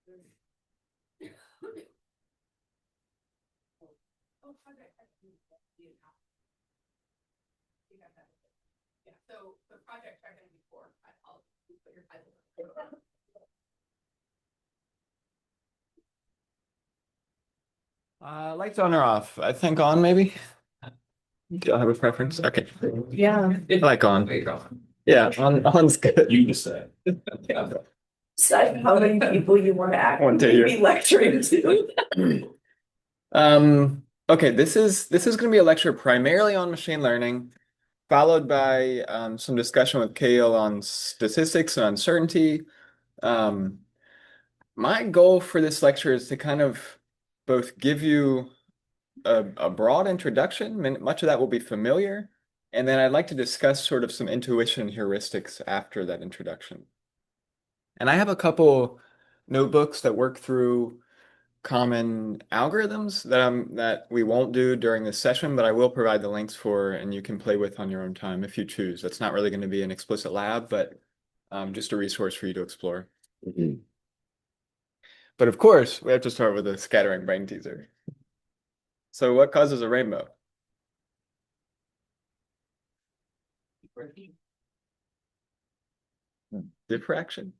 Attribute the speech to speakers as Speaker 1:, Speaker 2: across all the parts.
Speaker 1: Yeah, so the project are gonna be four, I'll put your title.
Speaker 2: Lights on or off? I think on maybe. Do you have a preference? Okay.
Speaker 3: Yeah.
Speaker 2: I like on. Yeah, on's good.
Speaker 4: You just said.
Speaker 2: Yeah.
Speaker 3: Decide how many people you want to
Speaker 2: Want to
Speaker 3: actually
Speaker 2: hear.
Speaker 3: be lecturing to.
Speaker 2: Okay, this is gonna be a lecture primarily on machine learning, followed by some discussion with Kale on statistics and uncertainty. My goal for this lecture is to kind of both give you a broad introduction, and much of that will be familiar, and then I'd like to discuss sort of some intuition heuristics after that introduction. And I have a couple notebooks that work through common algorithms that we won't do during this session, but I will provide the links for, and you can play with on your own time if you choose. That's not really going to be an explicit lab, but just a resource for you to explore. But of course, we have to start with a scattering brain teaser. So what causes a rainbow? Diffraction?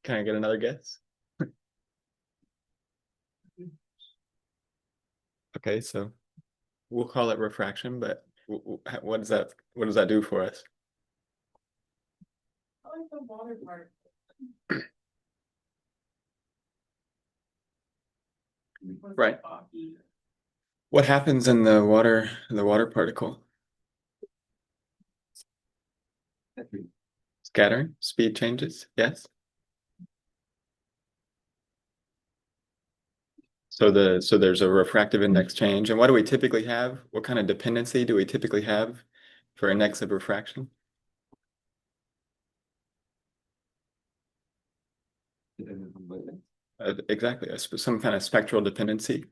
Speaker 2: Can I get another guess? Okay, so we'll call it refraction, but what does that do for us?
Speaker 1: I like the water part.
Speaker 2: Right. What happens in the water particle? Scattering, speed changes, yes. So there's a refractive index change. And what do we typically have? What kind of dependency do we typically have for index of refraction? Exactly, some kind of spectral dependency.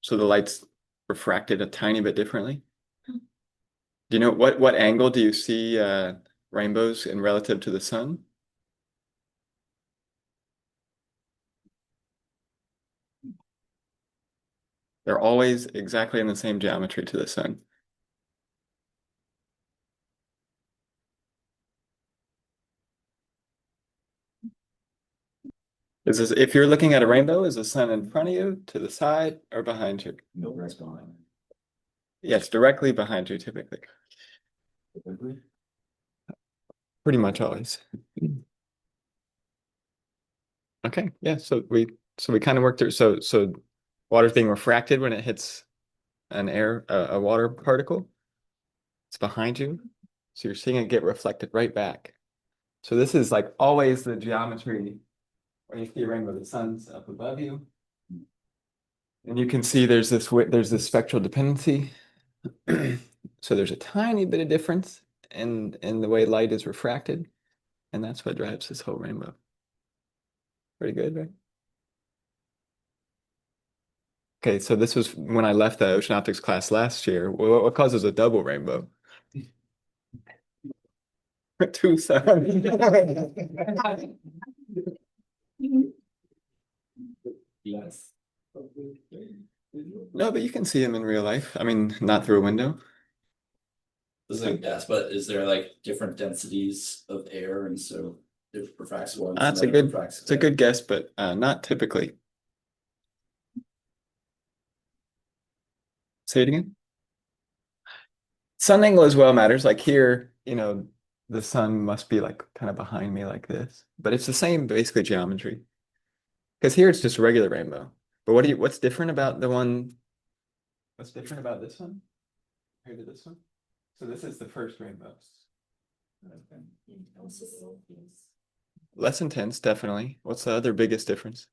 Speaker 2: So the light's refracted a tiny bit differently. Do you know what angle do you see rainbows in relative to the sun? They're always exactly in the same geometry to the sun. If you're looking at a rainbow, is the sun in front of you, to the side, or behind you?
Speaker 4: No, that's behind.
Speaker 2: Yes, directly behind you, typically. Pretty much always. Okay, yeah. So we kind of worked through. So water's being refracted when it hits a water particle. It's behind you, so you're seeing it get reflected right back. So this is like always the geometry when you see a rainbow. The sun's up above you, and you can see there's this spectral dependency. So there's a tiny bit of difference in the way light is refracted, and that's what drives this whole rainbow. Pretty good, right? Okay, so this was when I left the oceanoptics class last year. What causes a double rainbow? Two suns.
Speaker 4: Yes.
Speaker 2: No, but you can see them in real life. I mean, not through a window.
Speaker 4: This is a guess, but is there like different densities of air and so it refracts once?
Speaker 2: That's
Speaker 4: and
Speaker 2: a
Speaker 4: then it
Speaker 2: good,
Speaker 4: refracts
Speaker 2: it's a
Speaker 4: again?
Speaker 2: good guess, but not typically. Say it again. Sun angle as well matters. Like here, the sun must be like kind of behind me like this, but it's the same basically geometry. Because here it's just a regular rainbow. But what's different about what's different about this one compared to this one? So this is the first rainbow. Less intense, definitely. What's the other biggest difference?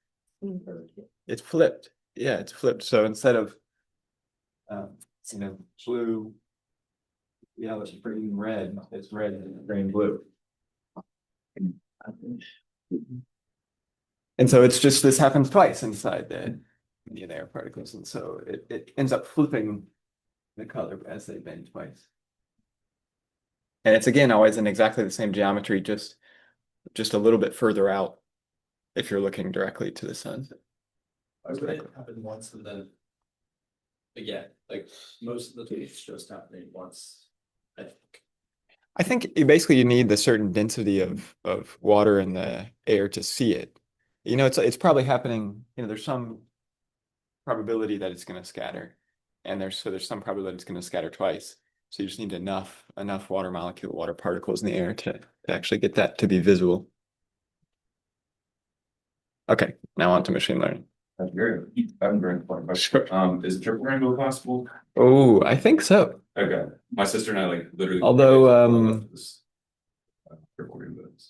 Speaker 2: It's flipped. Yeah, it's flipped. So instead of blue, yellow, green, red, it's red, green, blue. And so it's just this happens twice inside the air particles, and so it ends up flipping the color as they bend twice. And it's again always in exactly the same geometry, just just a little bit further out if you're looking directly to the sun.
Speaker 4: Or would it happen once and then? Again, like most of the tweets just happening once, I think.
Speaker 2: I think basically you need the certain density of water in the air to see it. You know, it's probably happening, you know, there's some probability that it's going to scatter. And there's some probability it's going to scatter twice. So you just need enough water molecule, water particles in the air to actually get that to be visible. Okay, now on to machine learning.
Speaker 5: That's very, I'm very important.
Speaker 2: Sure.
Speaker 5: Is triple rainbow possible?
Speaker 2: Oh, I think so.
Speaker 5: Okay, my sister and I like literally.
Speaker 2: Although,
Speaker 5: Triple rainbows.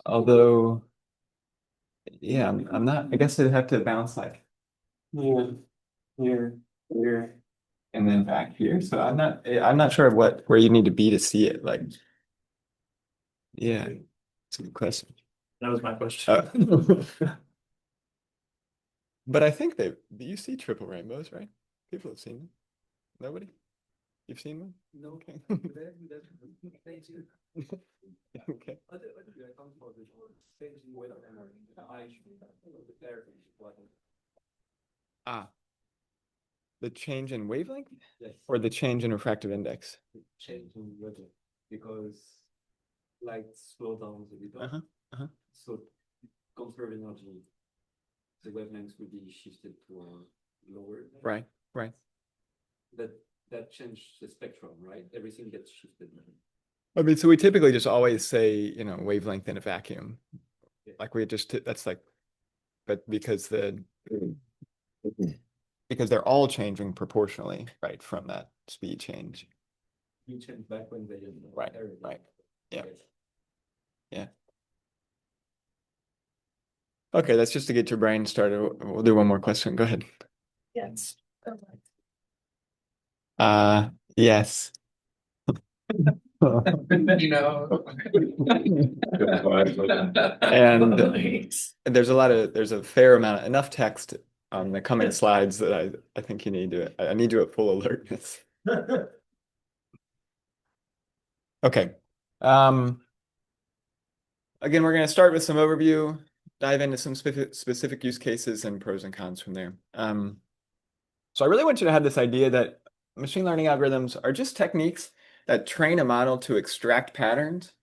Speaker 2: Yeah, I'm not, I guess it'd have to bounce like here, and then back here. So I'm not sure where you need to be to see it. Like, yeah, it's a good question.
Speaker 4: That was my question.
Speaker 2: But I think you see triple rainbows, right? People have seen them. Nobody? You've seen one?
Speaker 6: No.
Speaker 2: Okay. Okay. Ah, the change in wavelength
Speaker 6: Yes.
Speaker 2: or the change in refractive index?
Speaker 6: Change in weather because light slow down a little.
Speaker 2: Uh-huh.
Speaker 6: So conserve energy. The wavelengths will be shifted to a lower.
Speaker 2: Right.
Speaker 6: That changed the spectrum, right? Everything gets shifted.
Speaker 2: I mean, so we typically just always say, you know, wavelength in a vacuum.
Speaker 6: Yeah.
Speaker 2: Like that's like, but because they're all changing proportionally, right, from that speed change.
Speaker 6: You change back when they
Speaker 2: Right. Yeah.
Speaker 6: Yes.
Speaker 2: Yeah. Okay, that's just to get your brain started. We'll do one more question. Go ahead.
Speaker 3: Yes.
Speaker 2: Yes.
Speaker 1: You know.
Speaker 2: And there's a fair amount, enough text on the coming slides that I think you need to, I need you at full alertness. Okay. Again, we're going to start with some overview, dive into some specific use cases and pros and cons from there. So I really want you to have this idea that machine learning algorithms are just techniques that train a model to extract patterns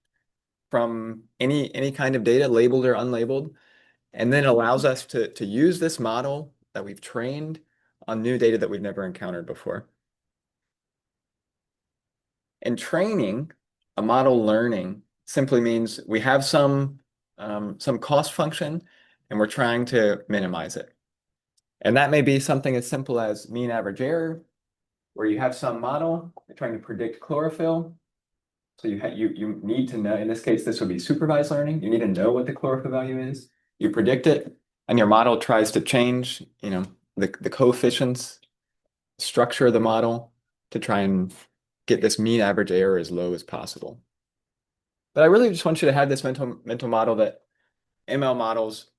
Speaker 2: from any kind of data, labeled or unlabeled, and then allows us to use this model that we've trained on new data that we've never encountered before. And training a model learning simply means we have some cost function and we're trying to minimize it. And that may be something as simple as mean average error, where you have some model, you're trying to predict chlorophyll. So you need to know, in this case, this would be supervised learning. You need to know what the chlorophyll value is. You predict it, and your model tries to change, you know, the coefficients, structure of the model to try and get this mean average error as low as possible. But I really just want you to have this mental model that ML models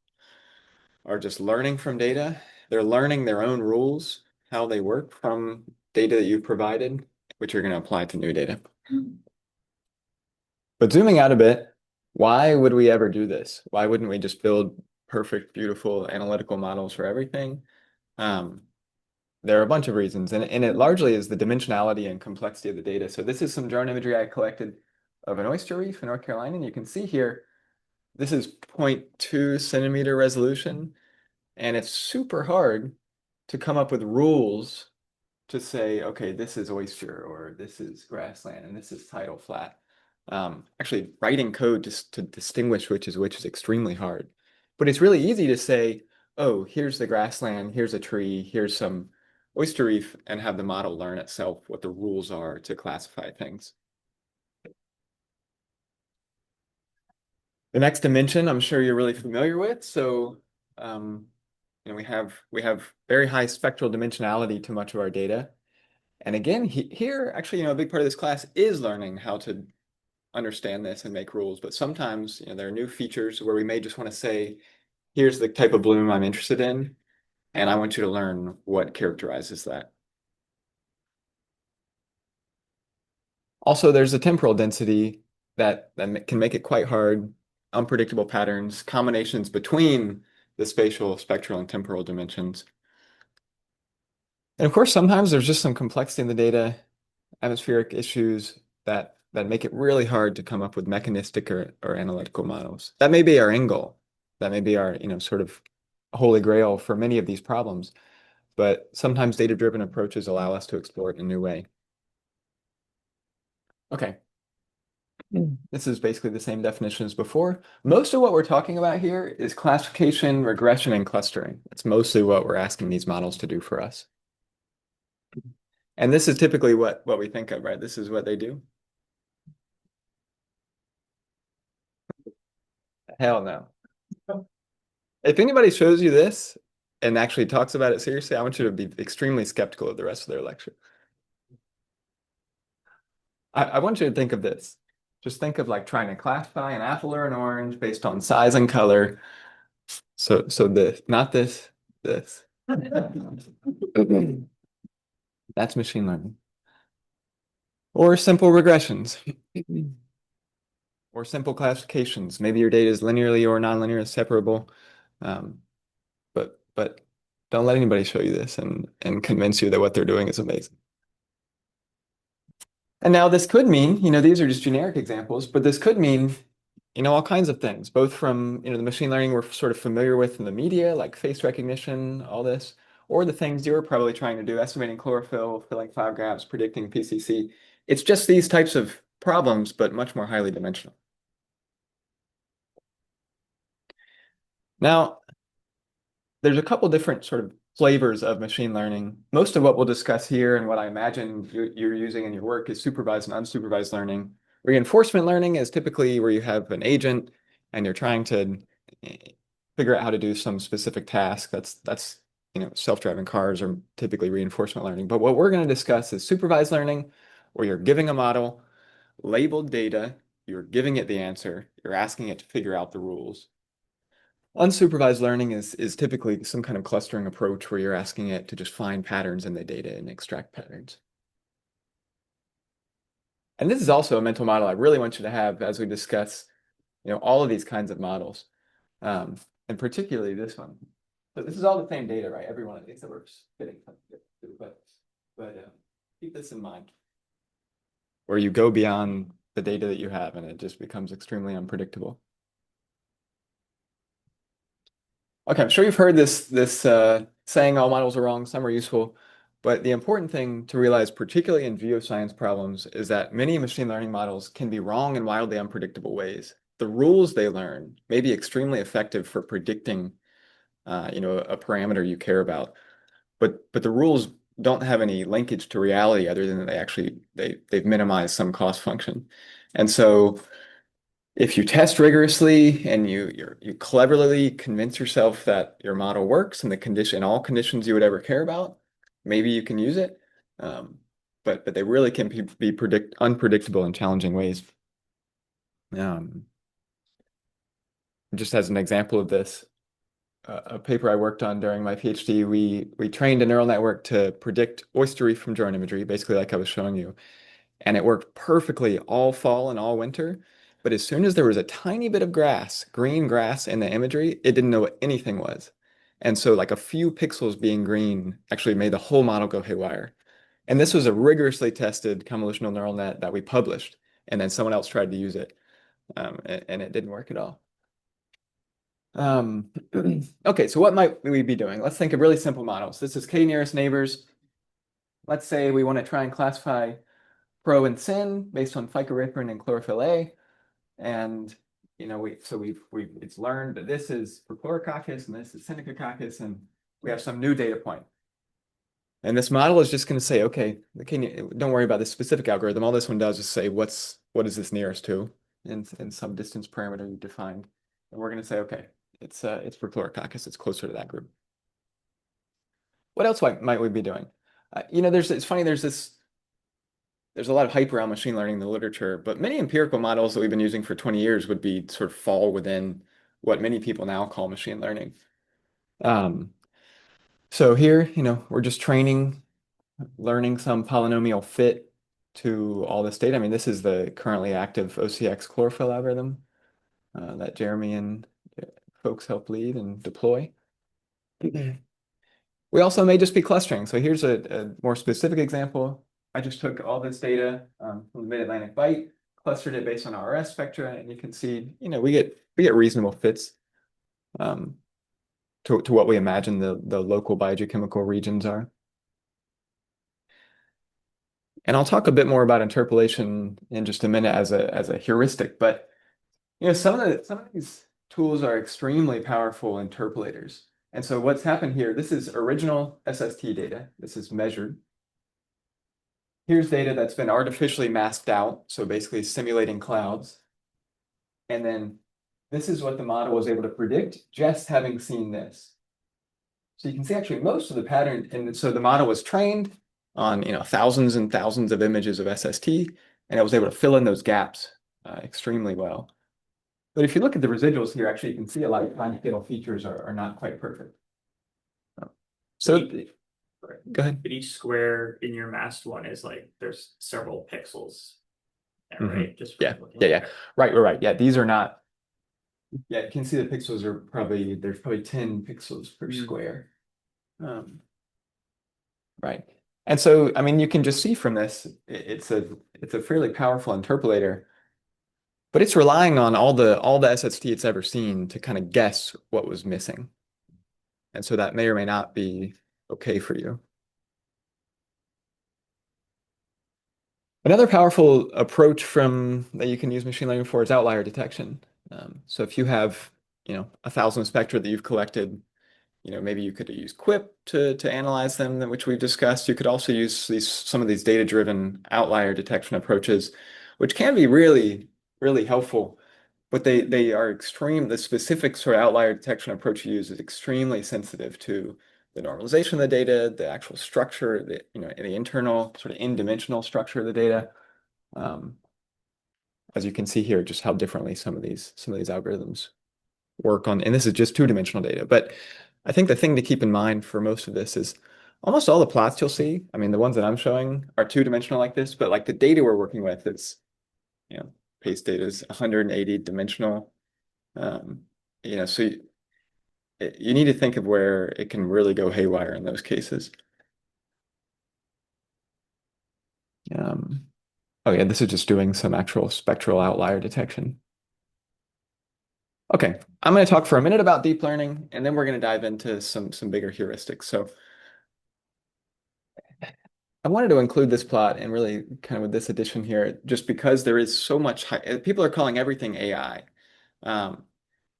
Speaker 2: are just learning from data. They're learning their own rules, how they work from data that you've provided, which you're going to apply to new data. But zooming out a bit, why would we ever do this? Why wouldn't we just build perfect, beautiful analytical models for everything? There are a bunch of reasons, and it largely is the dimensionality and complexity of the data. So this is some drone imagery I collected of an oyster reef in North Carolina, and you can see here, this is 0.2 centimeter resolution, and it's super hard to come up with rules to say, okay, this is oyster, or this is grassland, and this is tidal flat. Actually, writing code just to distinguish which is extremely hard. But it's really easy to say, oh, here's the grassland, here's a tree, here's some oyster reef, and have the model learn itself what the rules are to classify things. The next dimension, I'm sure you're really familiar with. So, you know, we have very high spectral dimensionality to much of our data. And again, here, actually, you know, a big part of this class is learning how to understand this and make rules. But sometimes, you know, there are new features where we may just want to say, here's the type of bloom I'm interested in, and I want you to learn what characterizes that. Also, there's a temporal density that can make it quite hard unpredictable patterns, combinations between the spatial, spectral, and temporal dimensions. And of course, sometimes there's just some complexity in the data, atmospheric issues that make it really hard to come up with mechanistic or analytical models. That may be our end goal. That may be our, sort of holy grail for many of these problems. But sometimes data-driven approaches allow us to explore it in a new way. Okay. This is basically the same definition as before. Most of what we're talking about here is classification, regression, and clustering. That's mostly what we're asking these models to do for us. And this is typically what we think of, right? This is what they do. Hell no. If anybody shows you this and actually talks about it seriously, I want you to be extremely skeptical of the rest of their lecture. I want you to think of this. Just think of like trying to classify an apple or an orange based on size and color. So this, not this, this. That's machine learning. Or simple regressions. Or simple classifications. Maybe your data is linearly or nonlinear separable. But don't let anybody show you this and convince you that what they're doing is amazing. And now this could mean, these are just generic examples, but this could mean, all kinds of things, both from, the machine learning we're sort of familiar with in the media, like face recognition, all this, or the things you're probably trying to do, estimating chlorophyll, filling 5 grams, predicting PCC. It's just these types of problems, but much more highly dimensional. Now, there's a couple different sort of flavors of machine learning. Most of what we'll discuss here and what I imagine you're using in your work is supervised and unsupervised learning. Reinforcement learning is typically where you have an agent and you're trying to figure out how to do some specific task. That's self-driving cars are typically reinforcement learning. But what we're going to discuss is supervised learning, where you're giving a model labeled data, you're giving it the answer, you're asking it to figure out the rules. Unsupervised learning is typically some kind of clustering approach where you're asking it to just find patterns in the data and extract patterns. And this is also a mental model I really want you to have as we discuss, all of these kinds of models, and particularly this one. So this is all the same data, right? Every one of these that we're fitting something to, but keep this in mind, where you go beyond the data that you have and it just becomes extremely unpredictable. Okay, I'm sure you've heard this saying all models are wrong, some are useful, but the important thing to realize, particularly in geoscience problems, is that many machine learning models can be wrong in wildly unpredictable ways. The rules they learn may be extremely effective for predicting, a parameter you care about, but the rules don't have any linkage to reality other than that they've minimized some cost function, and so if you test rigorously and you cleverly convince yourself that your model works in all conditions you would ever care about, maybe you can use it. But they really can be unpredictable in challenging ways. Just as an example of this, a paper I worked on during my PhD, we trained a neural network to predict oyster reef from drone imagery, basically like I was showing you. And it worked perfectly all fall and all winter. But as soon as there was a tiny bit of grass, green grass in the imagery, it didn't know what anything was. And so like a few pixels being green actually made the whole model go haywire. And this was a rigorously tested convolutional neural net that we published. And then someone else tried to use it. And it didn't work at all. Okay, so what might we be doing? Let's think of really simple models. This is K nearest neighbors. Let's say we want to try and classify pro and syn based on phycoerythrin and chlorophyll A. And it's learned that this is Prochlorococcus and this is Synechococcus, and we have some new data point. And this model is just going to say, okay, don't worry about this specific algorithm. All this one does is say what is this nearest to in some distance parameter you defined. And we're going to say, okay, it's Prochlorococcus, it's closer to that group. What else might we be doing? It's funny, there's a lot of hype around machine learning in the literature, but many empirical models that we've been using for 20 years would be sort of fall within what many people now call machine learning. So here, we're just learning some polynomial fit to all this data. I mean, this is the currently active OCX chlorophyll algorithm. that Jeremy and folks help lead and deploy. We also may just be clustering. So here's a more specific example. I just took all this data from the Mid-Atlantic Bight, clustered it based on RS spectra, and you can see, we get reasonable fits to what we imagine the local biogeochemical regions are. And I'll talk a bit more about interpolation in just a minute as a heuristic, but some of these tools are extremely powerful interpolators. And so what's happened here, this is original SST data. This is measured. Here's data that's been artificially masked out, so basically simulating clouds. And then this is what the model was able to predict just having seen this. So you can see actually most of the pattern, and so the model was trained on thousands and thousands of images of SST, and it was able to fill in those gaps extremely well. But if you look at the residuals here, actually you can see a lot of time-scale features are not quite perfect. So go ahead.
Speaker 7: But each square in your masked one is like there's several pixels there, right? Just from looking at it.
Speaker 2: Right. Yeah, these are not. Yeah, you can see the pixels are there's probably 10 pixels per square. Right. And so, I mean, you can just see from this, it's a fairly powerful interpolator, but it's relying on all the SST it's ever seen to kind of guess what was missing. And so that may or may not be okay for you. Another powerful approach that you can use machine learning for is outlier detection. So if you have, 1,000 spectra that you've collected, maybe you could use QUIP to analyze them, which we've discussed. You could also use some of these data-driven outlier detection approaches, which can be really, really helpful. But they are the specific sort of outlier detection approach you use is extremely sensitive to the normalization of the data, the actual structure, the internal sort of in-dimensional structure of the data. As you can see here, just how differently some of these algorithms work on, and this is just two-dimensional data. But I think the thing to keep in mind for most of this is almost all the plots you'll see. I mean, the ones that I'm showing are two-dimensional like this, but like the data we're working with is, PACE data is 180 dimensional. So you need to think of where it can really go haywire in those cases. Oh yeah, this is just doing some actual spectral outlier detection. Okay, I'm going to talk for a minute about deep learning, and then we're going to dive into some bigger heuristics. So I wanted to include this plot and really kind of with this addition here, just because there is so much people are calling everything AI.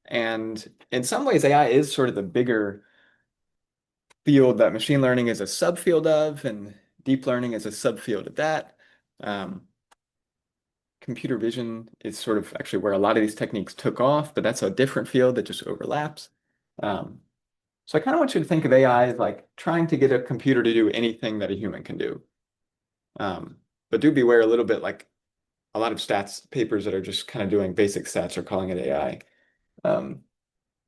Speaker 2: And in some ways, AI is sort of the bigger field that machine learning is a subfield of, and deep learning is a subfield of that. Computer vision is sort of actually where a lot of these techniques took off, but that's a different field that just overlaps. So I kind of want you to think of AI as like trying to get a computer to do anything that a human can do. But do beware a little bit, like a lot of stats papers that are just kind of doing basic stats are calling it AI.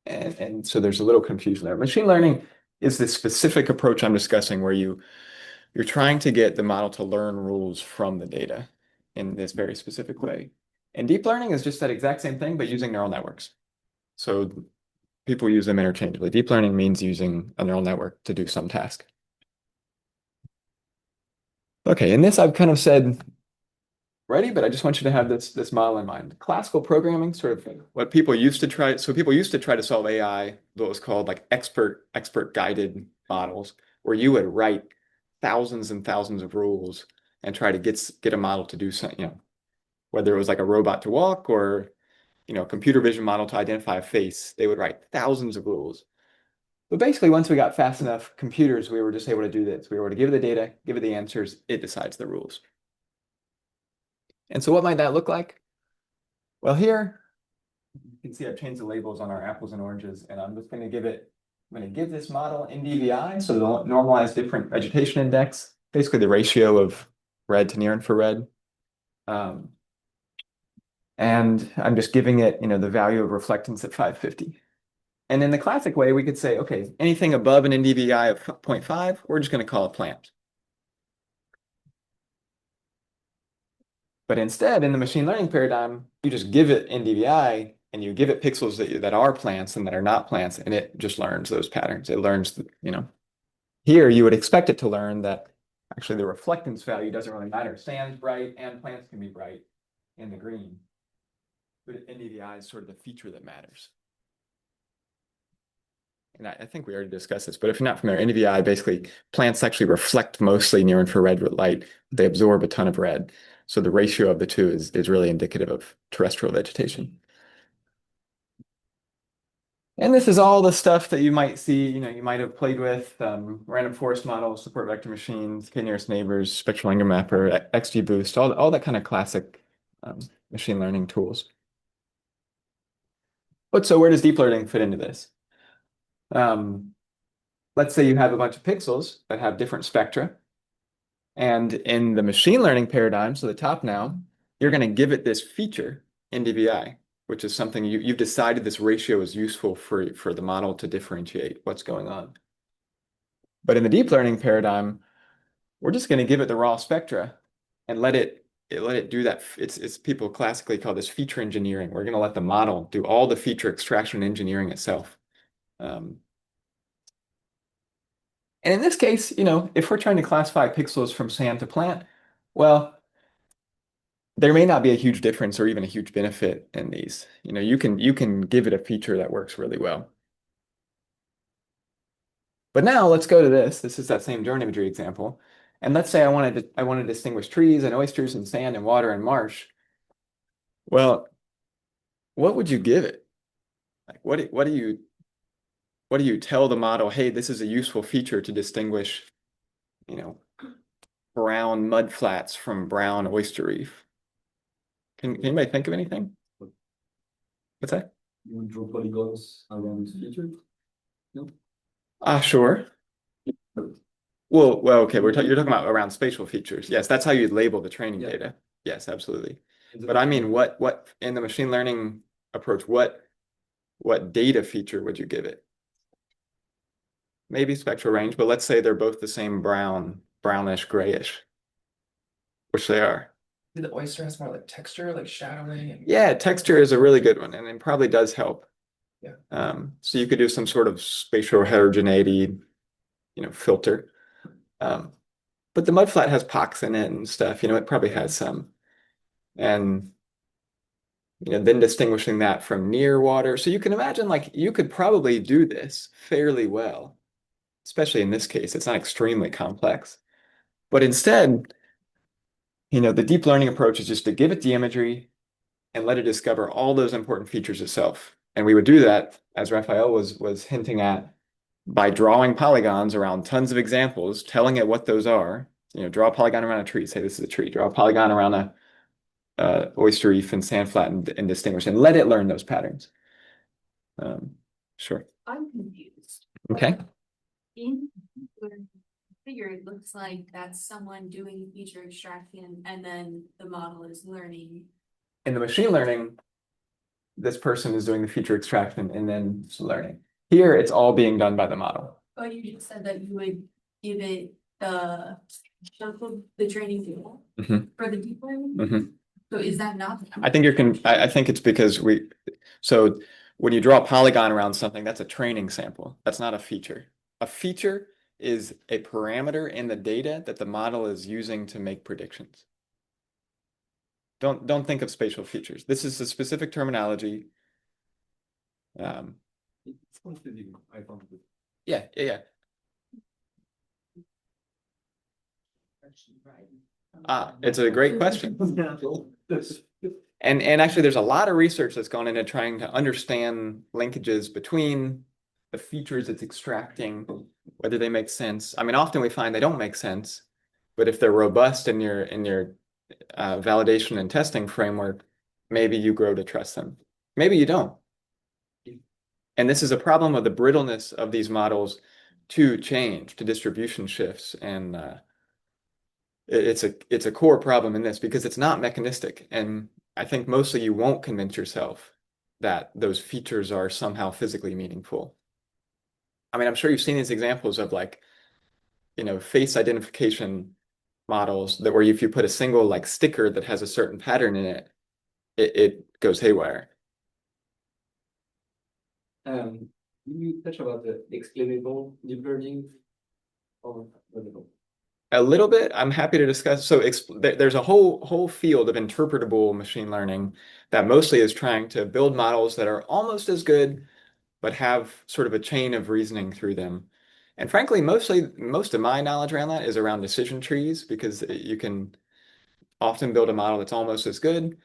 Speaker 2: And so there's a little confusion there. Machine learning is this specific approach I'm discussing where you're trying to get the model to learn rules from the data in this very specific way. And deep learning is just that exact same thing, but using neural networks. So people use them interchangeably. Deep learning means using a neural network to do some task. Okay, in this I've kind of said ready, but I just want you to have this model in mind. Classical programming, sort of what people used to try. So people used to try to solve AI, what was called like expert guided models, where you would write thousands and thousands of rules and try to get a model to do something, whether it was like a robot to walk or a computer vision model to identify a face, they would write thousands of rules. But basically, once we got fast enough computers, we were just able to do this. We were able to give it the data, give it the answers, it decides the rules. And so what might that look like? Well, here you can see I've changed the labels on our apples and oranges, and I'm just going to give this model NDVI, so the normalized different vegetation index, basically the ratio of red to near infrared. And I'm just giving it, the value of reflectance at 550. And in the classic way, we could say, okay, anything above an NDVI of 0.5, we're just going to call it plant. But instead, in the machine learning paradigm, you just give it NDVI, and you give it pixels that are plants and that are not plants, and it just learns those patterns. It learns, here you would expect it to learn that actually the reflectance value doesn't really matter. Sand's bright and plants can be bright in the green. But NDVI is sort of the feature that matters. And I think we already discussed this, but if you're not familiar, NDVI, basically plants actually reflect mostly near infrared light. They absorb a ton of red. So the ratio of the two is really indicative of terrestrial vegetation. And this is all the stuff that you might see, you might have played with, random forest models, support vector machines, k-nearest neighbors, spectral Ingram mapper, XGBoost, all that kind of classic machine learning tools. But so where does deep learning fit into this? Let's say you have a bunch of pixels that have different spectra. And in the machine learning paradigm, so the top now, you're going to give it this feature, NDVI, which is something you've decided this ratio is useful for the model to differentiate what's going on. But in the deep learning paradigm, we're just going to give it the raw spectra and let it do that. It's people classically call this feature engineering. We're going to let the model do all the feature extraction engineering itself. And in this case, if we're trying to classify pixels from sand to plant, well, there may not be a huge difference or even a huge benefit in these. You can give it a feature that works really well. But now let's go to this. This is that same drone imagery example. And let's say I want to distinguish trees and oysters and sand and water and marsh. Well, what would you give it? Like what do you tell the model, hey, this is a useful feature to distinguish, brown mud flats from brown oyster reef? Can anybody think of anything? What's that?
Speaker 6: You want to draw polygons around this feature? No?
Speaker 2: Sure. Well, okay, you're talking about around spatial features. Yes, that's how you'd label the training data. Yes, absolutely. But I mean, what in the machine learning approach, what data feature would you give it? Maybe spectral range, but let's say they're both the same brownish, grayish, which they are.
Speaker 4: The oyster has more like texture, like shadowing. And...
Speaker 2: Yeah, texture is a really good one, and it probably does help.
Speaker 4: Yeah.
Speaker 2: So you could do some sort of spatial heterogeneity, filter. But the mudflat has pox in it and stuff, it probably has some. And then distinguishing that from near water. So you can imagine you could probably do this fairly well, especially in this case. It's not extremely complex. But instead, the deep learning approach is just to give it the imagery and let it discover all those important features itself. And we would do that, as Raphael was hinting at, by drawing polygons around tons of examples, telling it what those are. Draw a polygon around a tree, say this is a tree. Draw a polygon around a oyster reef and sand flat and distinguish, and let it learn those patterns. Sure.
Speaker 1: I'm confused.
Speaker 2: Okay.
Speaker 1: In the figure, it looks like that's someone doing feature extraction and then the model is learning.
Speaker 2: In the machine learning, this person is doing the feature extraction and then learning. Here, it's all being done by the model.
Speaker 1: But you just said that you would give it the training data for the deep learning. So is that not?
Speaker 2: I think I think it's because so when you draw a polygon around something, that's a training sample. That's not a feature. A feature is a parameter in the data that the model is using to make predictions. Don't think of spatial features. This is a specific terminology.
Speaker 6: It's confusing. I found it.
Speaker 2: Yeah. It's a great question. And actually, there's a lot of research that's gone into trying to understand linkages between the features it's extracting, whether they make sense. I mean, often we find they don't make sense, but if they're robust in your validation and testing framework, maybe you grow to trust them. Maybe you don't. And this is a problem of the brittleness of these models to change, to distribution shifts, and it's a core problem in this because it's not mechanistic. And I think mostly you won't convince yourself that those features are somehow physically meaningful. I mean, I'm sure you've seen these examples of face identification models that where if you put a single sticker that has a certain pattern in it, it goes haywire.
Speaker 6: You touch about the explainable deep learning or no?
Speaker 2: A little bit, I'm happy to discuss. So there's a whole field of interpretable machine learning that mostly is trying to build models that are almost as good, but have sort of a chain of reasoning through them. And frankly, most of my knowledge around that is around decision trees, because you can often build a model that's almost as good,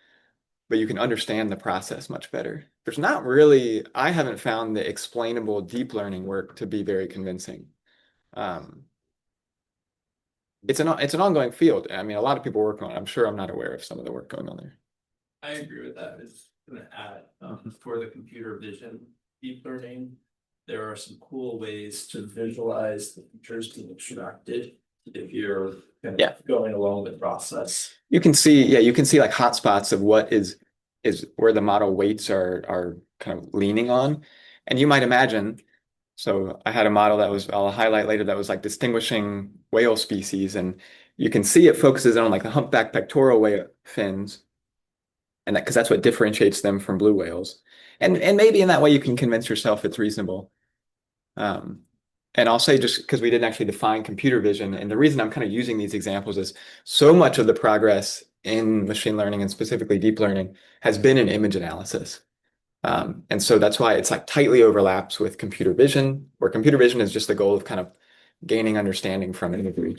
Speaker 2: but you can understand the process much better. There's not really, I haven't found the explainable deep learning work to be very convincing. It's an ongoing field. I mean, a lot of people work on it. I'm sure I'm not aware of some of the work going on there.
Speaker 4: I agree with that. It's gonna add, for the computer vision deep learning. There are some cool ways to visualize the features being extracted if you're kind
Speaker 2: Yeah.
Speaker 4: of going along the process.
Speaker 2: You can see, yeah, you can see like hotspots of what is where the model weights are kind of leaning on. And you might imagine, so I had a model that was, I'll highlight later, that was like distinguishing whale species, and you can see it focuses on like the humpback pectoral whale fins, and that because that's what differentiates them from blue whales. And maybe in that way you can convince yourself it's reasonable. And I'll say, just because we didn't actually define computer vision, and the reason I'm kind of using these examples is so much of the progress in machine learning and specifically deep learning has been in image analysis. And so that's why it's like tightly overlaps with computer vision, where computer vision is just the goal of kind of gaining understanding from imagery.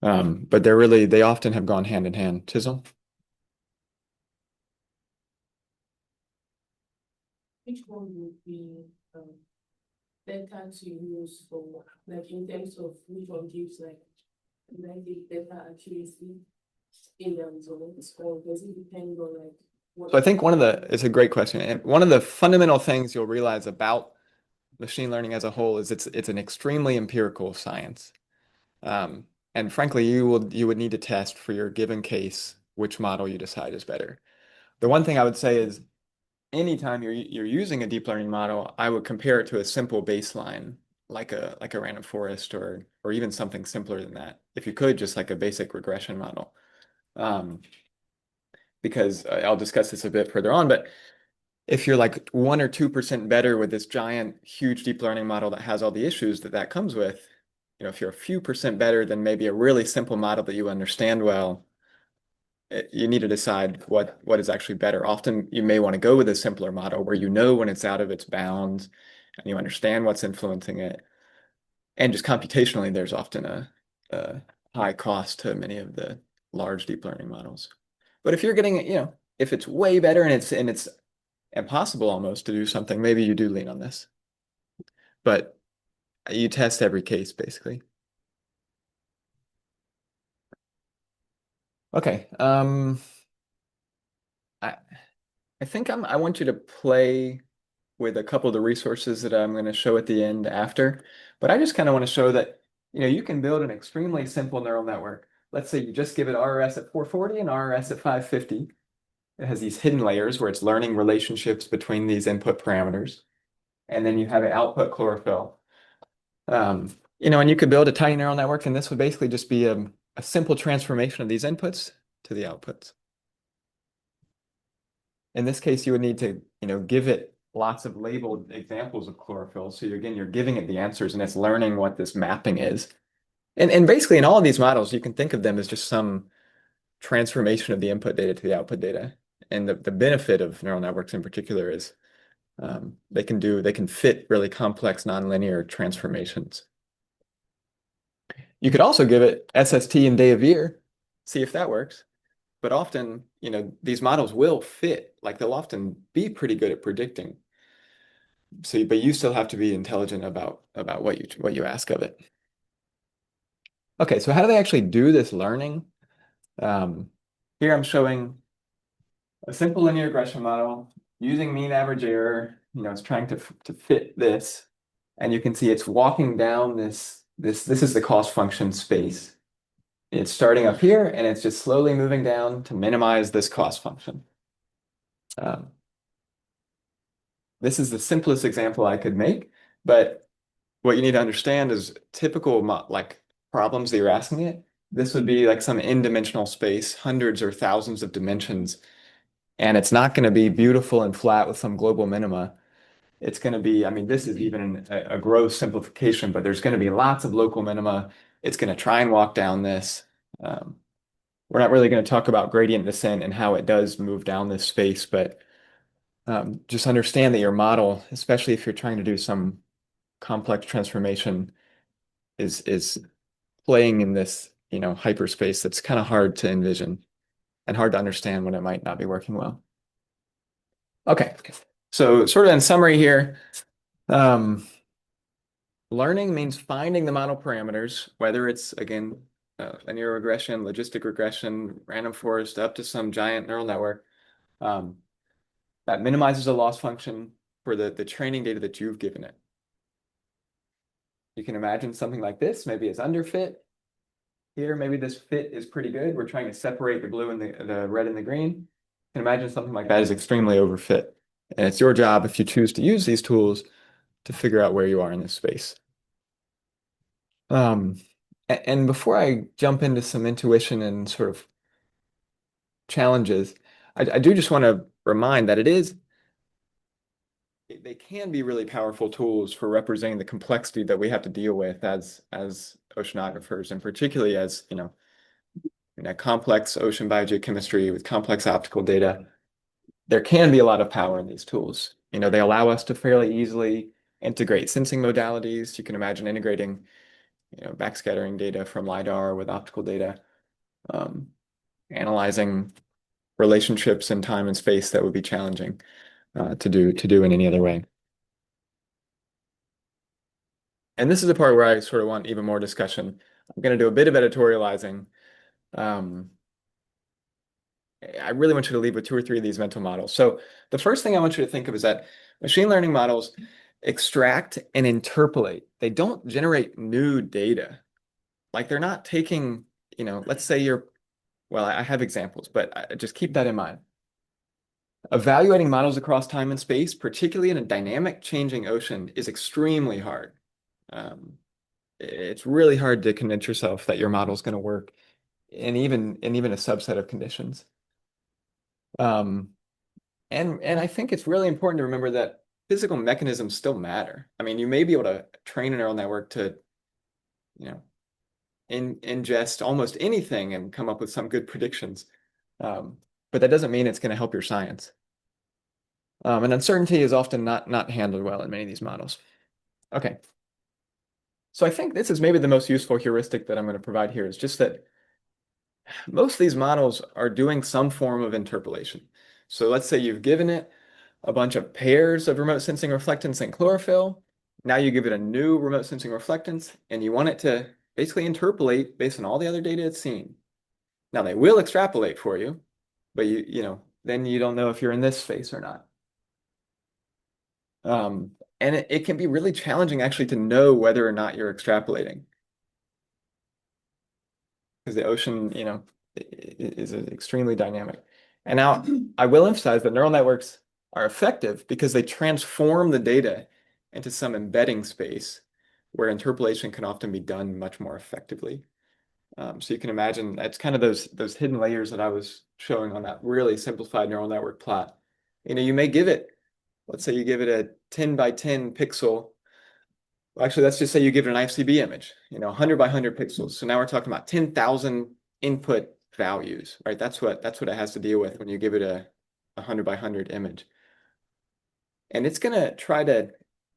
Speaker 2: But they often have gone hand in hand. Chisel?
Speaker 8: Which one would be better to use for, like, in terms of which one gives like better accuracy in the results, or does it depend on like what?
Speaker 2: So I think it's a great question. And one of the fundamental things you'll realize about machine learning as a whole is it's an extremely empirical science. And frankly, you would need to test for your given case which model you decide is better. The one thing I would say is anytime you're using a deep learning model, I would compare it to a simple baseline, like a random forest or even something simpler than that. If you could, just like a basic regression model. Because I'll discuss this a bit further on, but if you're like 1 or 2% better with this giant, huge deep learning model that has all the issues that comes with, if you're a few percent better than maybe a really simple model that you understand well, you need to decide what is actually better. Often you may want to go with a simpler model where you know when it's out of its bounds and you understand what's influencing it. And just computationally, there's often a high cost to many of the large deep learning models. But if you're getting, if it's way better and it's impossible almost to do something, maybe you do lean on this. But you test every case basically. Okay. I think I want you to play with a couple of the resources that I'm going to show at the end after, but I just kind of want to show that you can build an extremely simple neural network. Let's say you just give it RRS at 440 and RRS at 550. It has these hidden layers where it's learning relationships between these input parameters, and then you have an output chlorophyll. And you could build a tiny neural network, and this would basically just be a simple transformation of these inputs to the outputs. In this case, you would need to, give it lots of labeled examples of chlorophyll. So you're giving it the answers and it's learning what this mapping is. And basically in all of these models, you can think of them as just some transformation of the input data to the output data. And the benefit of neural networks in particular is they can fit really complex nonlinear transformations. You could also give it SST and Dayavir, see if that works. But often, these models will fit, like they'll often be pretty good at predicting. So, but you still have to be intelligent about what you ask of it. Okay, so how do they actually do this learning? Here I'm showing a simple linear regression model using mean average error. It's trying to fit this, and you can see it's walking down this is the cost function space. It's starting up here, and it's just slowly moving down to minimize this cost function. This is the simplest example I could make, but what you need to understand is typical like problems that you're asking it. This would be like some n-dimensional space, hundreds or thousands of dimensions, and it's not going to be beautiful and flat with some global minima. It's going to be, I mean, this is even a gross simplification, but there's going to be lots of local minima. It's going to try and walk down this. We're not really going to talk about gradient descent and how it does move down this space, but just understand that your model, especially if you're trying to do some complex transformation, is playing in this, hyperspace that's kind of hard to envision and hard to understand when it might not be working well. Okay, so sort of in summary here, learning means finding the model parameters, whether it's, again, linear regression, logistic regression, random forest, up to some giant neural network. That minimizes the loss function for the training data that you've given it. You can imagine something like this, maybe it's underfit. Here, maybe this fit is pretty good. We're trying to separate the blue and the red and the green. You can imagine something like that is extremely overfit. And it's your job, if you choose to use these tools, to figure out where you are in this space. And before I jump into some intuition and sort of challenges, I do just want to remind that they can be really powerful tools for representing the complexity that we have to deal with as oceanographers, and particularly as, in a complex ocean biogeochemistry with complex optical data. There can be a lot of power in these tools. They allow us to fairly easily integrate sensing modalities. You can imagine integrating, backscattering data from LiDAR with optical data, analyzing relationships in time and space that would be challenging to do in any other way. And this is the part where I sort of want even more discussion. I'm going to do a bit of editorializing. I really want you to leave with 2 or 3 of these mental models. So the first thing I want you to think of is that machine learning models extract and interpolate. They don't generate new data. Like, they're not taking, let's say well, I have examples, but just keep that in mind. Evaluating models across time and space, particularly in a dynamic changing ocean, is extremely hard. It's really hard to convince yourself that your model is going to work in even a subset of conditions. And I think it's really important to remember that physical mechanisms still matter. I mean, you may be able to train a neural network to, ingest almost anything and come up with some good predictions. But that doesn't mean it's going to help your science. And uncertainty is often not handled well in many of these models. Okay. So I think this is maybe the most useful heuristic that I'm going to provide here, is just that most of these models are doing some form of interpolation. So let's say you've given it a bunch of pairs of remote sensing reflectance and chlorophyll. Now you give it a new remote sensing reflectance, and you want it to basically interpolate based on all the other data it's seen. Now they will extrapolate for you, but then you don't know if you're in this space or not. And it can be really challenging actually to know whether or not you're extrapolating, because the ocean, is extremely dynamic. And now I will emphasize that neural networks are effective because they transform the data into some embedding space where interpolation can often be done much more effectively. So you can imagine it's kind of those hidden layers that I was showing on that really simplified neural network plot. You may give it, let's say you give it a 10 by 10 pixel. Well, actually, let's just say you give it an IFCB image, 100 by 100 pixels. So now we're talking about 10,000 input values, right? That's what it has to deal with when you give it a 100 by 100 image. And it's going to try to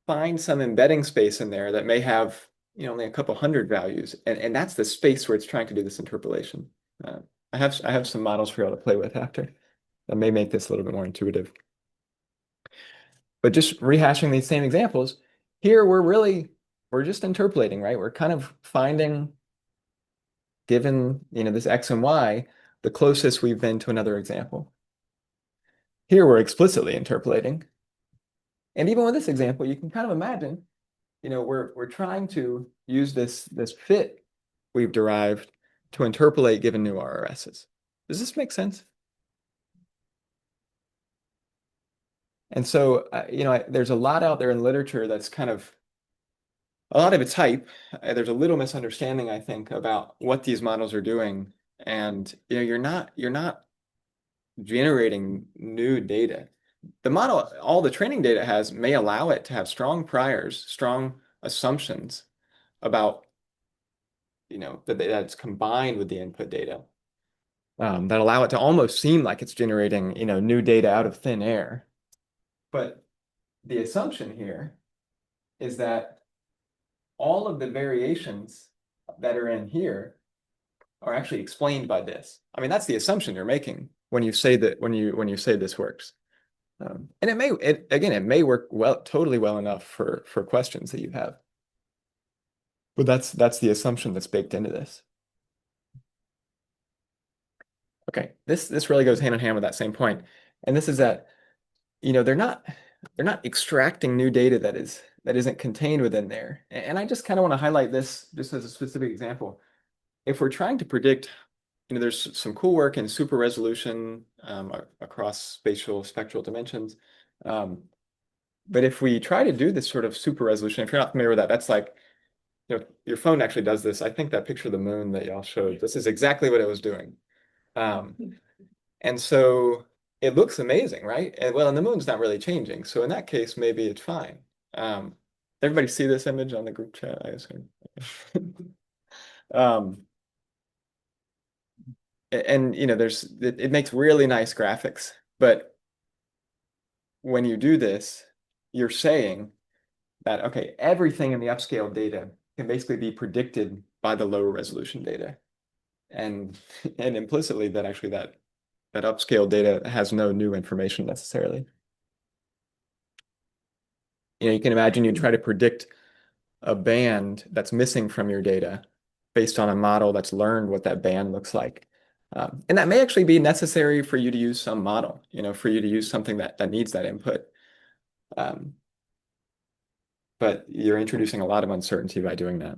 Speaker 2: find some embedding space in there that may have, only a couple hundred values. And that's the space where it's trying to do this interpolation. I have some models for you all to play with after that may make this a little bit more intuitive. But just rehashing these same examples, here we're just interpolating, right? We're kind of finding, given, this X and Y, the closest we've been to another example. Here we're explicitly interpolating. And even with this example, you can kind of imagine, we're trying to use this fit we've derived to interpolate given new RRSs. Does this make sense? And so, there's a lot out there in literature that's kind of, a lot of it's hype. There's a little misunderstanding, I think, about what these models are doing. And, you're not generating new data. the model, all the training data has may allow it to have strong priors, strong assumptions about, that that's combined with the input data, that allow it to almost seem like it's generating, new data out of thin air. But the assumption here is that all of the variations that are in here are actually explained by this. I mean, that's the assumption you're making when you say that, when you say this works. And it may work totally well enough for questions that you have. But that's the assumption that's baked into this. Okay, this really goes hand in hand with that same point. And this is that, they're not extracting new data that isn't contained within there. And I just kind of want to highlight this just as a specific example. If we're trying to predict, there's some cool work in super resolution across spectral dimensions. But if we try to do this sort of super resolution, if you're not familiar with that, that's like, your phone actually does this. I think that picture of the moon that y'all showed, this is exactly what it was doing. And so it looks amazing, right? And the moon's not really changing. So in that case, maybe it's fine. Everybody see this image on the group chat, I assume. And it makes really nice graphics, but when you do this, you're saying that, okay, everything in the upscale data can basically be predicted by the lower resolution data. And implicitly that actually that upscale data has no new information necessarily. You can imagine you try to predict a band that's missing from your data based on a model that's learned what that band looks like. And that may actually be necessary for you to use some model, for you to use something that needs that input. But you're introducing a lot of uncertainty by doing that.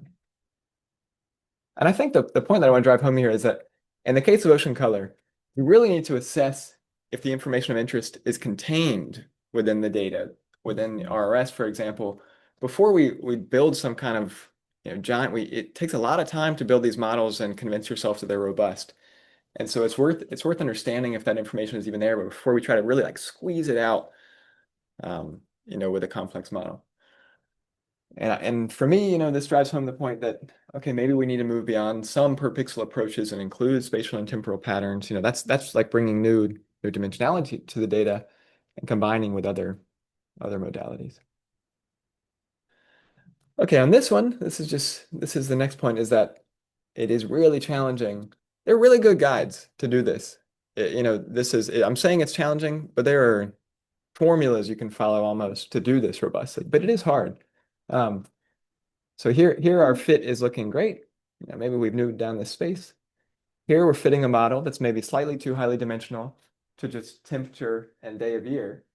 Speaker 2: And I think the point that I want to drive home here is that in the case of ocean color, you really need to assess if the information of interest is contained within the data, within RRS, for example, before we build some kind of giant. It takes a lot of time to build these models and convince yourself that they're robust. And so it's worth understanding if that information is even there, but before we try to really like squeeze it out, with a complex model. And for me, this drives home the point that, okay, maybe we need to move beyond some per pixel approaches and include spatial and temporal patterns. That's like bringing new dimensionality to the data and combining with other modalities. Okay, on this one, this is the next point, is that it is really challenging. They're really good guides to do this. I'm saying it's challenging, but there are formulas you can follow almost to do this robustly, but it is hard. So here our fit is looking great. Maybe we've moved down this space. Here we're fitting a model that's maybe slightly too highly dimensional to just temperature and day of year.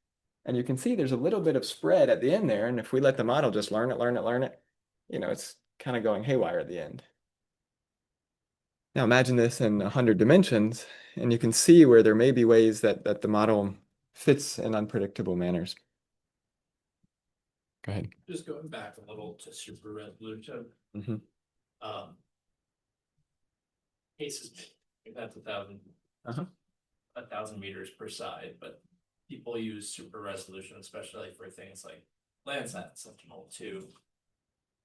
Speaker 2: And you can see there's a little bit of spread at the end there. And if we let the model just learn it, it's kind of going haywire at the end. Now imagine this in 100 dimensions, and you can see where there may be ways that the model fits in unpredictable manners. Go ahead.
Speaker 4: Just going back a little to super resolution.
Speaker 2: Mm-hmm.
Speaker 4: Cases, that's 1,000. 1,000 meters per side, but people use super resolution, especially for things like Landsat Sentinel-2.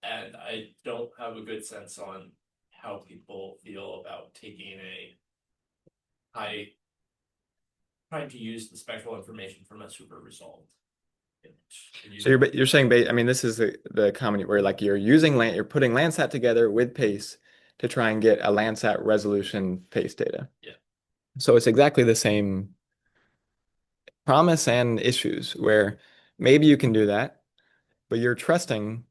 Speaker 4: And I don't have a good sense on how people feel about trying to use the spectral information from a super resolved image.
Speaker 2: So you're saying, I mean, this is the common where like you're putting Landsat together with PACE to try and get a Landsat resolution PACE data.
Speaker 4: Yeah.
Speaker 2: So it's exactly the same promise and issues where maybe you can do that, but you're trusting,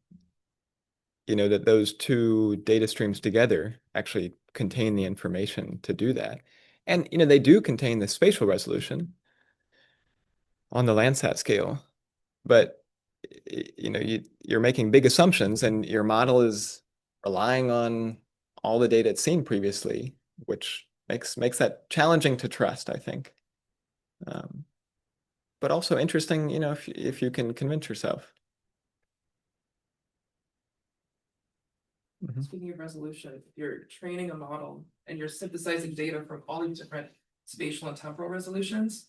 Speaker 2: that those two data streams together actually contain the information to do that. And, they do contain the spatial resolution on the Landsat scale, but, you're making big assumptions and your model is relying on all the data it's seen previously, which makes that challenging to trust, I think. But also interesting, if you can convince yourself.
Speaker 9: Speaking of resolution, if you're training a model and you're synthesizing data from all these different spatial and temporal resolutions,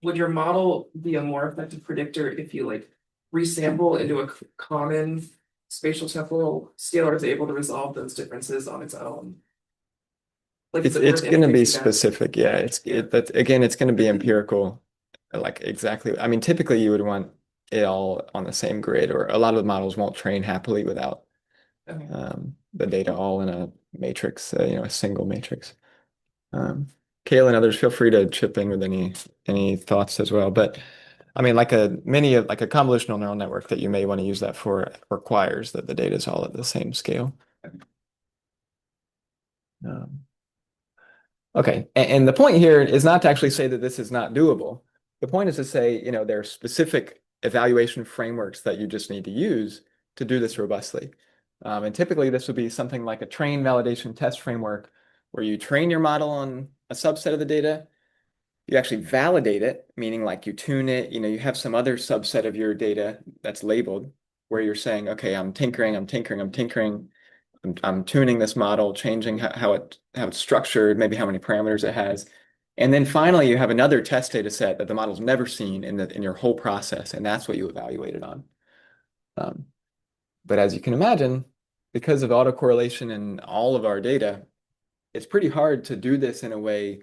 Speaker 9: would your model be a more effective predictor if you like resample into a common spatial temporal scale, or is it able to resolve those differences on its own? Like, is it
Speaker 2: It's
Speaker 9: worth
Speaker 2: going to be
Speaker 9: interfacing that?
Speaker 2: specific. Yeah, but again, it's going to be empirical. Like exactly. I mean, typically you would want it all on the same grid, or a lot of the models won't train happily without
Speaker 9: Okay.
Speaker 2: the data all in a matrix, a single matrix. Kayla and others, feel free to chip in with any thoughts as well. But I mean, like a convolutional neural network that you may want to use that for requires that the data is all at the same scale. Okay, and the point here is not to actually say that this is not doable. The point is to say, there are specific evaluation frameworks that you just need to use to do this robustly. And typically this would be something like a train validation test framework where you train your model on a subset of the data. You actually validate it, meaning like you tune it, you have some other subset of your data that's labeled where you're saying, okay, I'm tinkering. I'm tuning this model, changing how it's structured, maybe how many parameters it has. And then finally, you have another test data set that the model's never seen in your whole process, and that's what you evaluate it on. But as you can imagine, because of autocorrelation in all of our data, it's pretty hard to do this in a way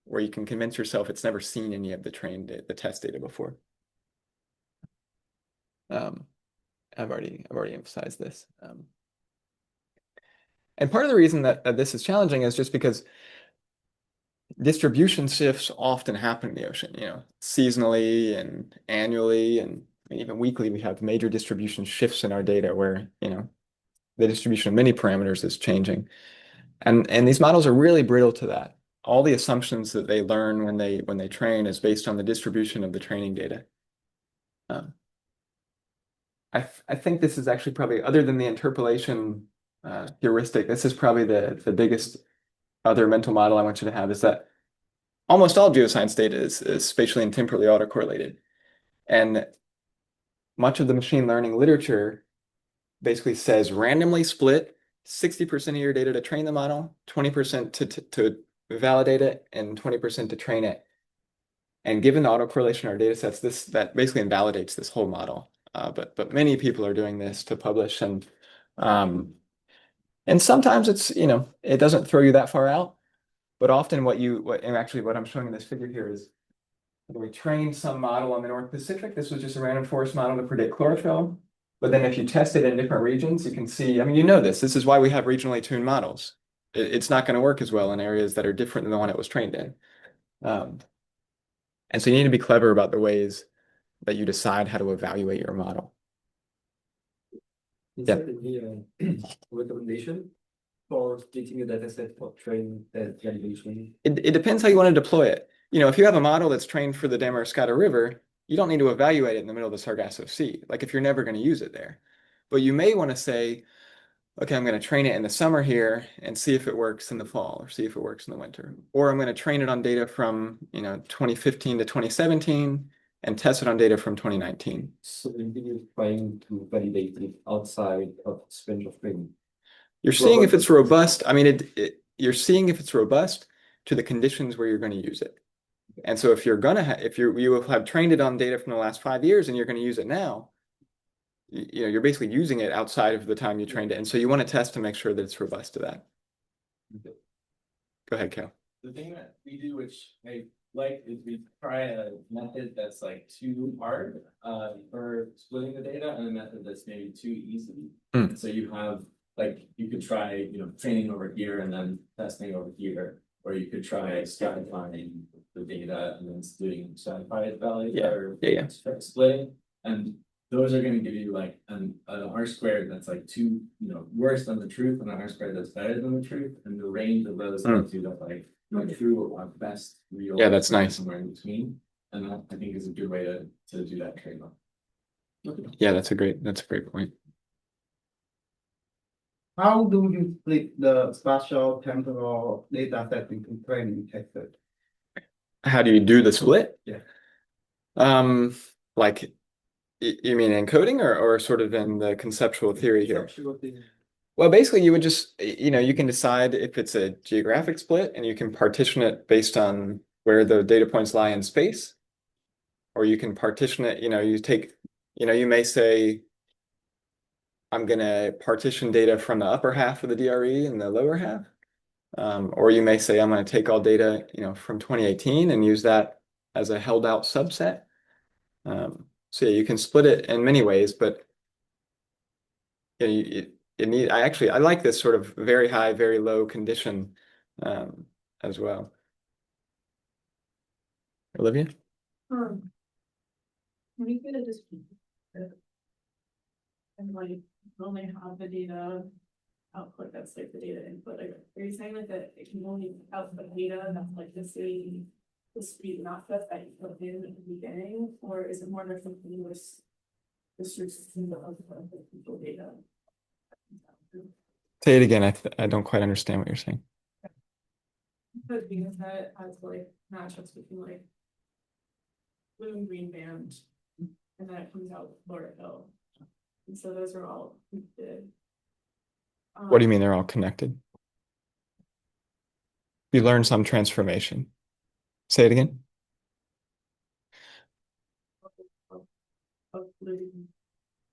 Speaker 2: where you can convince yourself it's never seen any of the test data before. I've already emphasized this. And part of the reason that this is challenging is just because distribution shifts often happen in the ocean, seasonally and annually and even weekly. We have major distribution shifts in our data where, the distribution of many parameters is changing. And these models are really brittle to that. All the assumptions that they learn when they train is based on the distribution of the training data. I think this is actually probably, other than the interpolation heuristic, this is probably the biggest other mental model I want you to have, is that almost all geoscience data is spatially and temporally autocorrelated. And much of the machine learning literature basically says randomly split 60% of your data to train the model, 20% to validate it, and 20% to train it. And given the autocorrelation in our data sets, that basically invalidates this whole model. But many people are doing this to publish, and sometimes it's, it doesn't throw you that far out, but often what I'm showing in this figure here is when we trained some model on the North Pacific. This was just a random forest model to predict chlorophyll. But then if you test it in different regions, you can see, this is why we have regionally tuned models. It's not going to work as well in areas that are different than the one it was trained in. And so you need to be clever about the ways that you decide how to evaluate your model.
Speaker 6: Is there any recommendation for splitting a data set for training and validation?
Speaker 2: It depends how you want to deploy it. If you have a model that's trained for the Damariscotta River, you don't need to evaluate it in the middle of the Sargasso Sea, like if you're never going to use it there. But you may want to say, okay, I'm going to train it in the summer here and see if it works in the fall, or see if it works in the winter. Or I'm going to train it on data from 2015 to 2017 and test it on data from 2019.
Speaker 6: So you're trying to validate it outside of spatial training.
Speaker 2: You're seeing if it's robust. You're seeing if it's robust to the conditions where you're going to use it. And so if you're going to you have trained it on data from the last 5 years and you're going to use it now, you're basically using it outside of the time you trained it. And so you want to test to make sure that it's robust to that.
Speaker 4: Okay.
Speaker 2: Go ahead, Cal.
Speaker 4: The thing that we do, which I like, is we try a method that's like too hard for splitting the data, and a method that's maybe too easy. So you have, like, you could try, training over here and then testing over here, or you could try stratifying the data and then doing stratified value or splitting. And those are going to give you like an R squared that's like too, worse than the truth, and an R squared that's better than the truth. And the range of those two that like go through our best real.
Speaker 2: Yeah, that's nice.
Speaker 4: Somewhere in between. And that, I think, is a good way to do that trade-off.
Speaker 2: Yeah, that's a great point.
Speaker 10: How do you split the spatial temporal data set into training tested?
Speaker 2: How do you do the split?
Speaker 10: Yeah.
Speaker 2: Like, you mean encoding or sort of in the conceptual theory here? Well, basically you would just, you can decide if it's a geographic split, and you can partition it based on where the data points lie in space. or you can partition it, you take, you may say, I'm gonna partition data from the upper half of the DRE and the lower half. Or you may say, I'm gonna take all data, from 2018 and use that as a held out subset. So yeah, you can split it in many ways, but yeah, I like this sort of very high, very low condition as well. Olivia?
Speaker 8: When you get a dispute. And like, only have the data output, that's like the data input, like, are you saying like that it can only output data that's like the same discrete output that you put in at the beginning, or is it more of a continuous distribution of the people data?
Speaker 2: Say it again. I don't quite understand what you're saying.
Speaker 8: But because that has like matchups between like blue and green band, and then it comes out chlorophyll. And so those are all connected.
Speaker 2: What do you mean they're all connected? You learn some transformation. Say it again.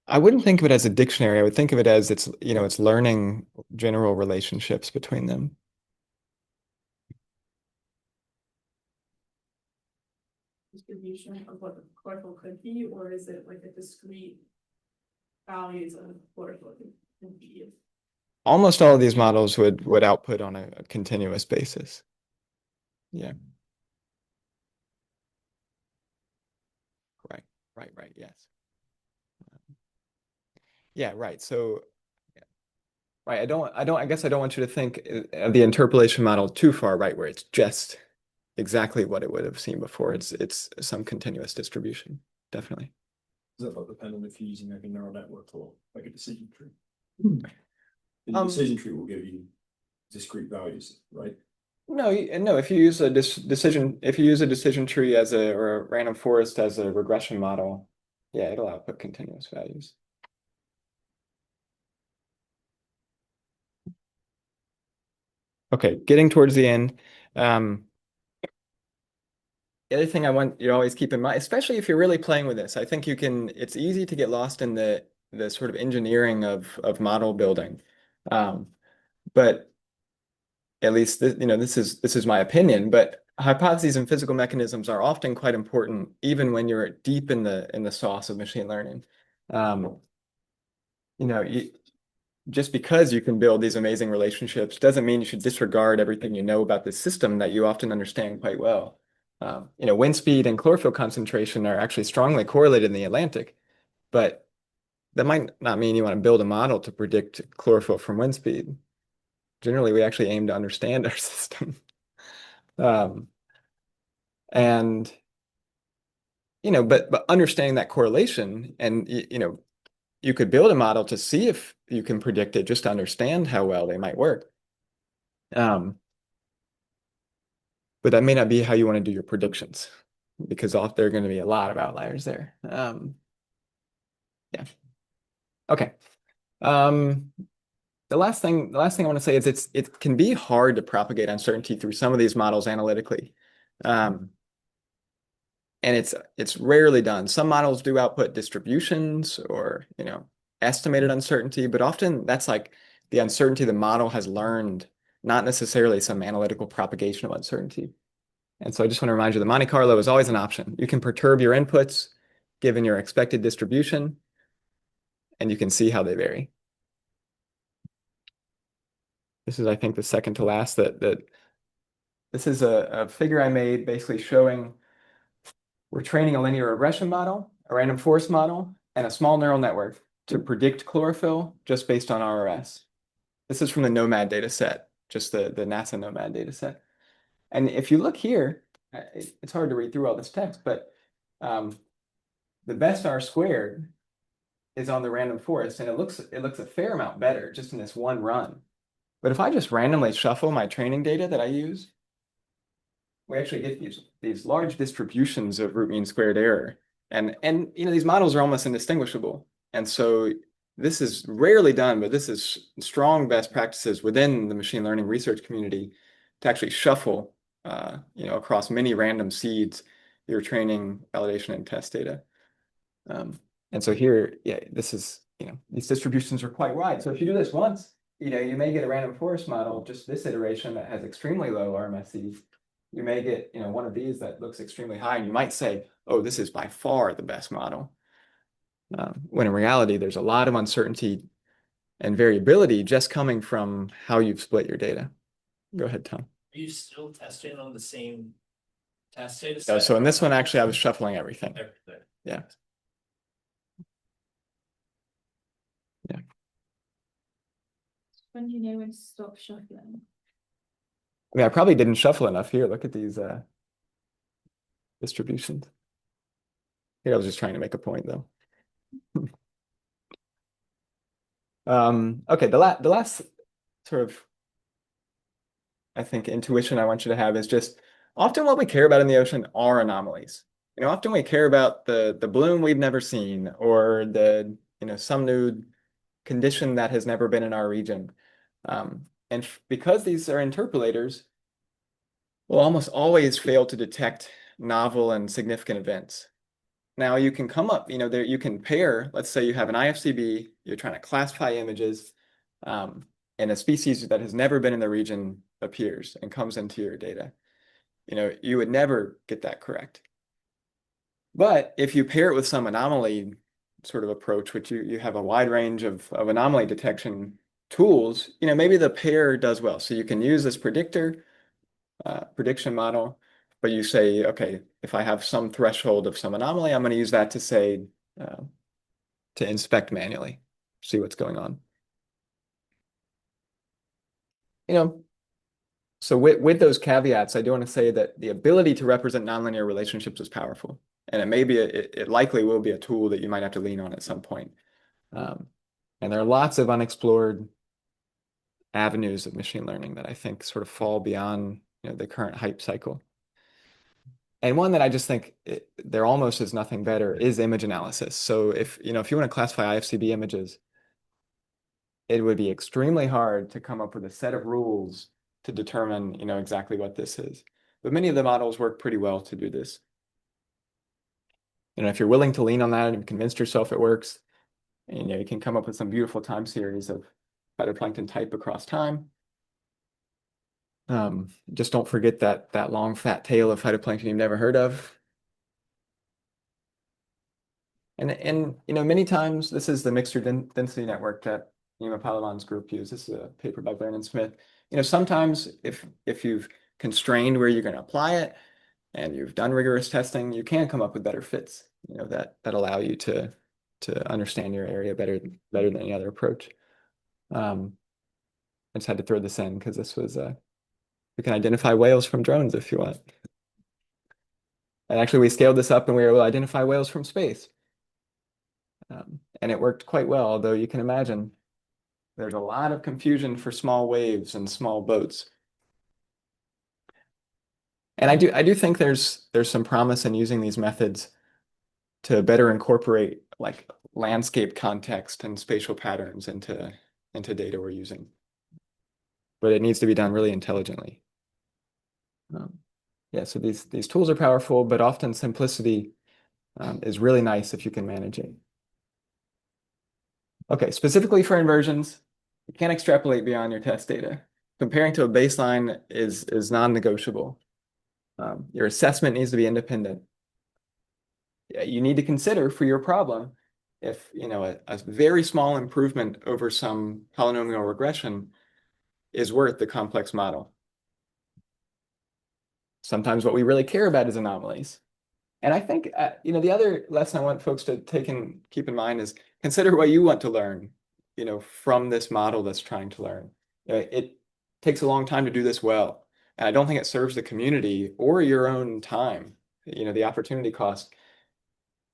Speaker 2: I wouldn't think of it as a dictionary. I would think of it as it's learning general relationships between them.
Speaker 8: Distribution of what the chlorophyll could be, or is it like a discrete values of chlorophyll could be?
Speaker 2: Almost all of these models would output on a continuous basis. Yeah. Right. Yes. Yeah, right. So, right. I guess I don't want you to think of the interpolation model too far, right, where it's just exactly what it would have seen before. It's some continuous distribution, definitely.
Speaker 11: Does that not depend on if you're using like a neural network or like a decision tree? The decision tree will give you discrete values, right?
Speaker 2: No, if you use a decision tree or a random forest as a regression model, yeah, it'll output continuous values. Okay, getting towards the end. The other thing I want you to always keep in mind, especially if you're really playing with this, I think it's easy to get lost in the sort of engineering of model building. But at least this is my opinion, but hypotheses and physical mechanisms are often quite important, even when you're deep in the sauce of machine learning. Just because you can build these amazing relationships doesn't mean you should disregard everything you know about the system that you often understand quite well. Wind speed and chlorophyll concentration are actually strongly correlated in the Atlantic, but that might not mean you want to build a model to predict chlorophyll from wind speed. Generally, we actually aim to understand our system. But understanding that correlation, and you could build a model to see if you can predict it, just to understand how well they might work. But that may not be how you want to do your predictions, because there are going to be a lot of outliers there. Yeah. Okay. The last thing I want to say is it can be hard to propagate uncertainty through some of these models analytically. And it's rarely done. Some models do output distributions or, estimated uncertainty, but often that's like the uncertainty the model has learned, not necessarily some analytical propagation of uncertainty. And so I just want to remind you that Monte Carlo is always an option. You can perturb your inputs given your expected distribution, and you can see how they vary. This is, I think, the second to last that this is a figure I made basically showing we're training a linear regression model, a random forest model, and a small neural network to predict chlorophyll just based on RRS. This is from the NOMAD data set, just the NASA NOMAD data set. And if you look here, it's hard to read through all this text, but the best R squared is on the random forest, and it looks a fair amount better just in this one run. But if I just randomly shuffle my training data that I use, we actually get these large distributions of root mean squared error. And these models are almost indistinguishable. And so this is rarely done, but this is strong best practices within the machine learning research community to actually shuffle across many random seeds your training, validation, and test data. And so here, yeah, this is, these distributions are quite wide. So if you do this once, you may get a random forest model, just this iteration that has extremely low RMSE. You may get, one of these that looks extremely high, and you might say, oh, this is by far the best model. When in reality, there's a lot of uncertainty and variability just coming from how you've split your data. Go ahead, Tom.
Speaker 4: Are you still testing on the same test data
Speaker 2: Yeah,
Speaker 4: set?
Speaker 2: so in this one, actually, I was shuffling everything.
Speaker 4: Everything.
Speaker 2: Yeah.
Speaker 1: When do you know when to stop shuffling?
Speaker 2: I mean, I probably didn't shuffle enough here. Look at these distributions. Here, I was just trying to make a point, though. Okay, the last sort of, I think, intuition I want you to have is just often what we care about in the ocean are anomalies. Often we care about the bloom we've never seen, or the some new condition that has never been in our region. And because these are interpolators, we'll almost always fail to detect novel and significant events. Now you can come up, you can pair, let's say you have an IFCB, you're trying to classify images, and a species that has never been in the region appears and comes into your data. You would never get that correct. But if you pair it with some anomaly sort of approach, which you have a wide range of anomaly detection tools, maybe the pair does well. So you can use this prediction model, but you say, okay, if I have some threshold of some anomaly, I'm going to use that to say, to inspect manually, see what's going on. So with those caveats, I do want to say that the ability to represent nonlinear relationships is powerful. And it likely will be a tool that you might have to lean on at some point. And there are lots of unexplored avenues of machine learning that I think sort of fall beyond the current hype cycle. And one that I just think there almost is nothing better is image analysis. So if you want to classify IFCB images, it would be extremely hard to come up with a set of rules to determine exactly what this is. But many of the models work pretty well to do this. If you're willing to lean on that and you've convinced yourself it works, you can come up with some beautiful time series of phytoplankton type across time. Just don't forget that long fat tail of phytoplankton you've never heard of. And many times this is the mixture density network that Nima Palawan's group used. This is a paper by Vernon Smith. Sometimes if you've constrained where you're going to apply it and you've done rigorous testing, you can come up with better fits, that allow you to understand your area better than any other approach. I just had to throw this in because this was we can identify whales from drones if you want. And actually we scaled this up and we were able to identify whales from space. And it worked quite well, although you can imagine there's a lot of confusion for small waves and small boats. And I do think there's some promise in using these methods to better incorporate like landscape context and spatial patterns into data we're using. But it needs to be done really intelligently. Yeah, so these tools are powerful, but often simplicity is really nice if you can manage it. Okay, specifically for inversions, you can't extrapolate beyond your test data. Comparing to a baseline is non-negotiable. Your assessment needs to be independent. You need to consider for your problem if a very small improvement over some polynomial regression is worth the complex model. Sometimes what we really care about is anomalies. And I think the other lesson I want folks to keep in mind is consider what you want to learn from this model that's trying to learn. It takes a long time to do this well. And I don't think it serves the community or your own time, the opportunity cost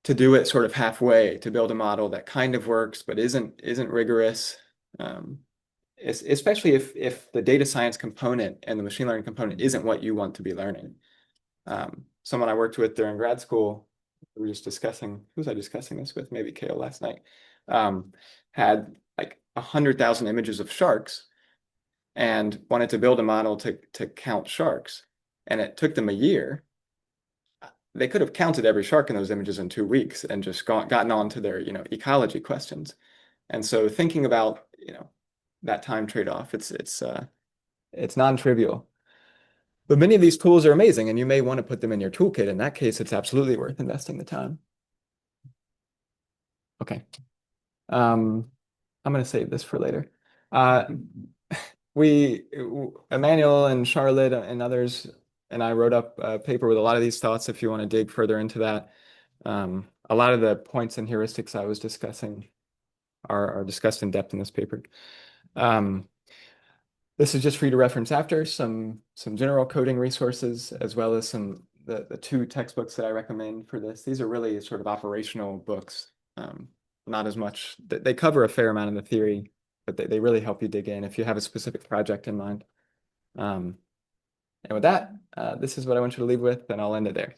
Speaker 2: to do it sort of halfway, to build a model that kind of works but isn't rigorous. Especially if the data science component and the machine learning component isn't what you want to be learning. Someone I worked with during grad school, we were just discussing, who was I discussing this with? Maybe Kale last night, had like 100,000 images of sharks and wanted to build a model to count sharks. And it took them a year. they could have counted every shark in those images in 2 weeks and just gotten on to their, ecology questions. And so thinking about, that time trade-off, it's non-trivial. But many of these tools are amazing, and you may want to put them in your toolkit. In that case, it's absolutely worth investing the time. Okay. I'm going to save this for later. Emmanuel and Charlotte and others and I wrote up a paper with a lot of these thoughts if you want to dig further into that. A lot of the points and heuristics I was discussing are discussed in depth in this paper. This is just for you to reference after, some general coding resources, as well as the 2 textbooks that I recommend for this. These are really sort of operational books, not as much, they cover a fair amount of the theory, but they really help you dig in if you have a specific project in mind. And with that, this is what I want you to leave with, and I'll end it there.